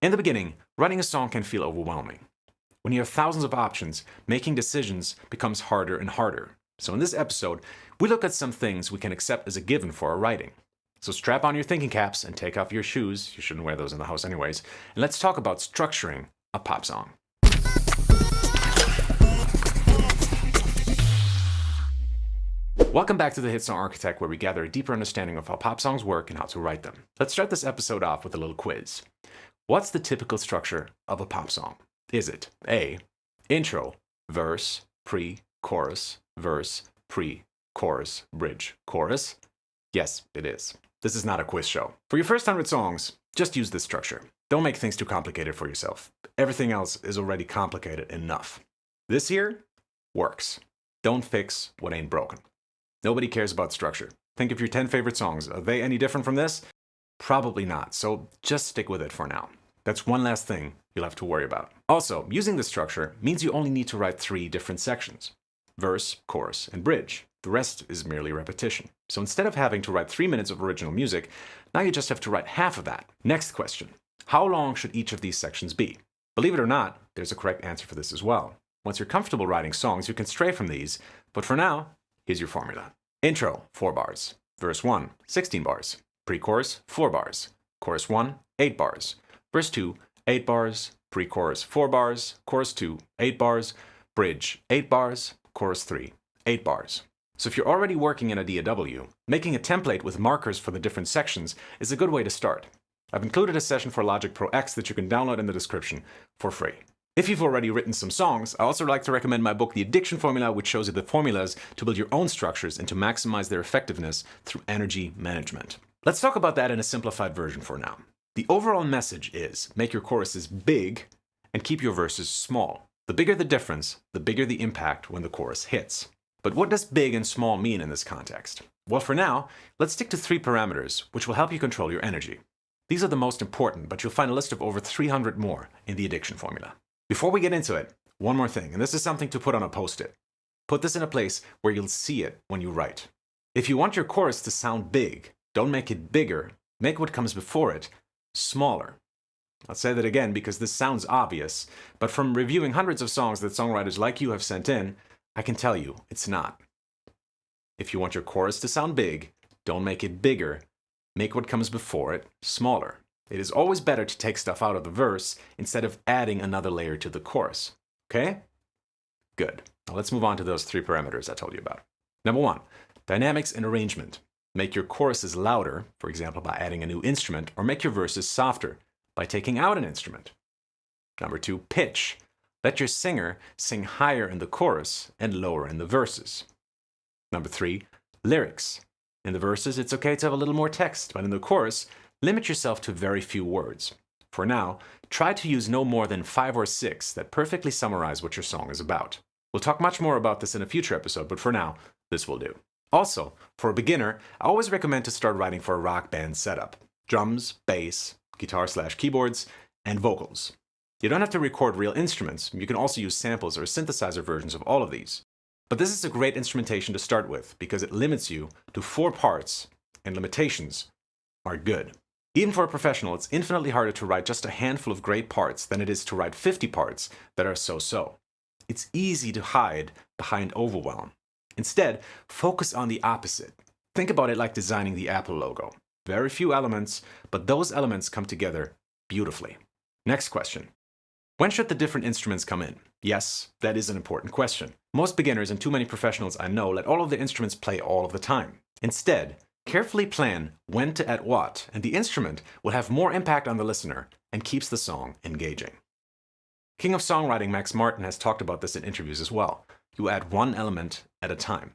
In the beginning, writing a song can feel overwhelming. When you have thousands of options, making decisions becomes harder and harder. So in this episode, we look at some things we can accept as a given for our writing. So strap on your thinking caps and take off your shoes. You shouldn't wear those in the house anyways. And let's talk about structuring a pop song. Welcome back to the Hit Song Architect, where we gather a deeper understanding of how pop songs work and how to write them. Let's start this episode off with a little quiz. What's the typical structure of a pop song? Is it A, intro, verse, pre-chorus, verse, pre-chorus, bridge, chorus? Yes, it is. This is not a quiz show. For your first 100 songs, just use this structure. Don't make things too complicated for yourself. Everything else is already complicated enough. This here works. Don't fix what ain't broken. Nobody cares about structure. Think of your 10 favorite songs. Are they any different from this? Probably not, so just stick with it for now. That's one last thing you'll have to worry about. Also, using this structure means you only need to write 3 different sections: verse, chorus, and bridge. The rest is merely repetition. So instead of having to write 3 minutes of original music, now you just have to write half of that. Next question: how long should each of these sections be? Believe it or not, there's a correct answer for this as well. Once you're comfortable writing songs, you can stray from these, but for now, here's your formula. Intro, 4 bars. Verse 1, 16 bars. Pre-chorus, 4 bars. Chorus 1, 8 bars. Verse 2, 8 bars. Pre-chorus, 4 bars. Chorus 2, 8 bars. Bridge, 8 bars. Chorus 3, 8 bars. So if you're already working in a DAW, making a template with markers for the different sections is a good way to start. I've included a session for Logic Pro X that you can download in the description for free. If you've already written some songs, I also like to recommend my book, The Addiction Formula, which shows you the formulas to build your own structures and to maximize their effectiveness through energy management. Let's talk about that in a simplified version for now. The overall message is make your choruses big and keep your verses small. The bigger the difference, the bigger the impact when the chorus hits. But what does big and small mean in this context? Well, for now, let's stick to 3 parameters, which will help you control your energy. These are the most important, but you'll find a list of over 300 more in the Addiction Formula. Before we get into it, one more thing, and this is something to put on a post-it. Put this in a place where you'll see it when you write. If you want your chorus to sound big, don't make it bigger, make what comes before it smaller. I'll say that again because this sounds obvious, but from reviewing hundreds of songs that songwriters like you have sent in, I can tell you it's not. If you want your chorus to sound big, don't make it bigger, make what comes before it smaller. It is always better to take stuff out of the verse instead of adding another layer to the chorus. Okay? Good. Now let's move on to those 3 parameters I told you about. Number 1, dynamics and arrangement. Make your choruses louder, for example by adding a new instrument, or make your verses softer by taking out an instrument. Number 2, pitch. Let your singer sing higher in the chorus and lower in the verses. Number 3, lyrics. In the verses, it's okay to have a little more text, but in the chorus, limit yourself to very few words. For now, try to use no more than 5 or 6 that perfectly summarize what your song is about. We'll talk much more about this in a future episode, but for now, this will do. Also, for a beginner, I always recommend to start writing for a rock band setup. Drums, bass, guitar/keyboards, and vocals. You don't have to record real instruments. You can also use samples or synthesizer versions of all of these. But this is a great instrumentation to start with because it limits you to 4 parts, and limitations are good. Even for a professional, it's infinitely harder to write just a handful of great parts than it is to write 50 parts that are so-so. It's easy to hide behind overwhelm. Instead, focus on the opposite. Think about it like designing the Apple logo. Very few elements, but those elements come together beautifully. Next question. When should the different instruments come in? Yes, that is an important question. Most beginners and too many professionals I know let all of the instruments play all of the time. Instead, carefully plan when to add what, and the instrument will have more impact on the listener and keeps the song engaging. King of Songwriting Max Martin has talked about this in interviews as well. You add 1 element at a time.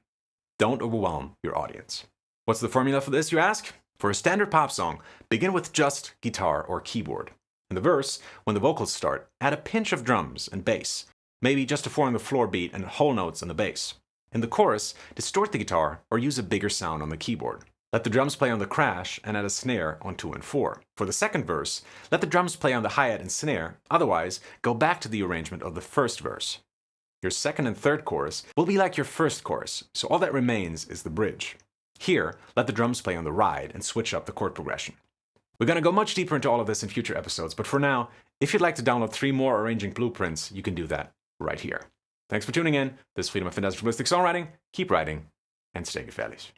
Don't overwhelm your audience. What's the formula for this, you ask? For a standard pop song, begin with just guitar or keyboard. In the verse, when the vocals start, add a pinch of drums and bass, maybe just a 4-on-the-floor beat and whole notes on the bass. In the chorus, distort the guitar or use a bigger sound on the keyboard. Let the drums play on the crash and add a snare on 2 and 4. For the second verse, let the drums play on the hi-hat and snare, otherwise, go back to the arrangement of the first verse. Your second and third chorus will be like your first chorus, so all that remains is the bridge. Here, let the drums play on the ride and switch up the chord progression. We're going to go much deeper into all of this in future episodes, but for now, if you'd like to download 3 more arranging blueprints, you can do that right here. Thanks for tuning in. This is Freedom of Fantastic Songwriting. Keep writing and stay gefährlich.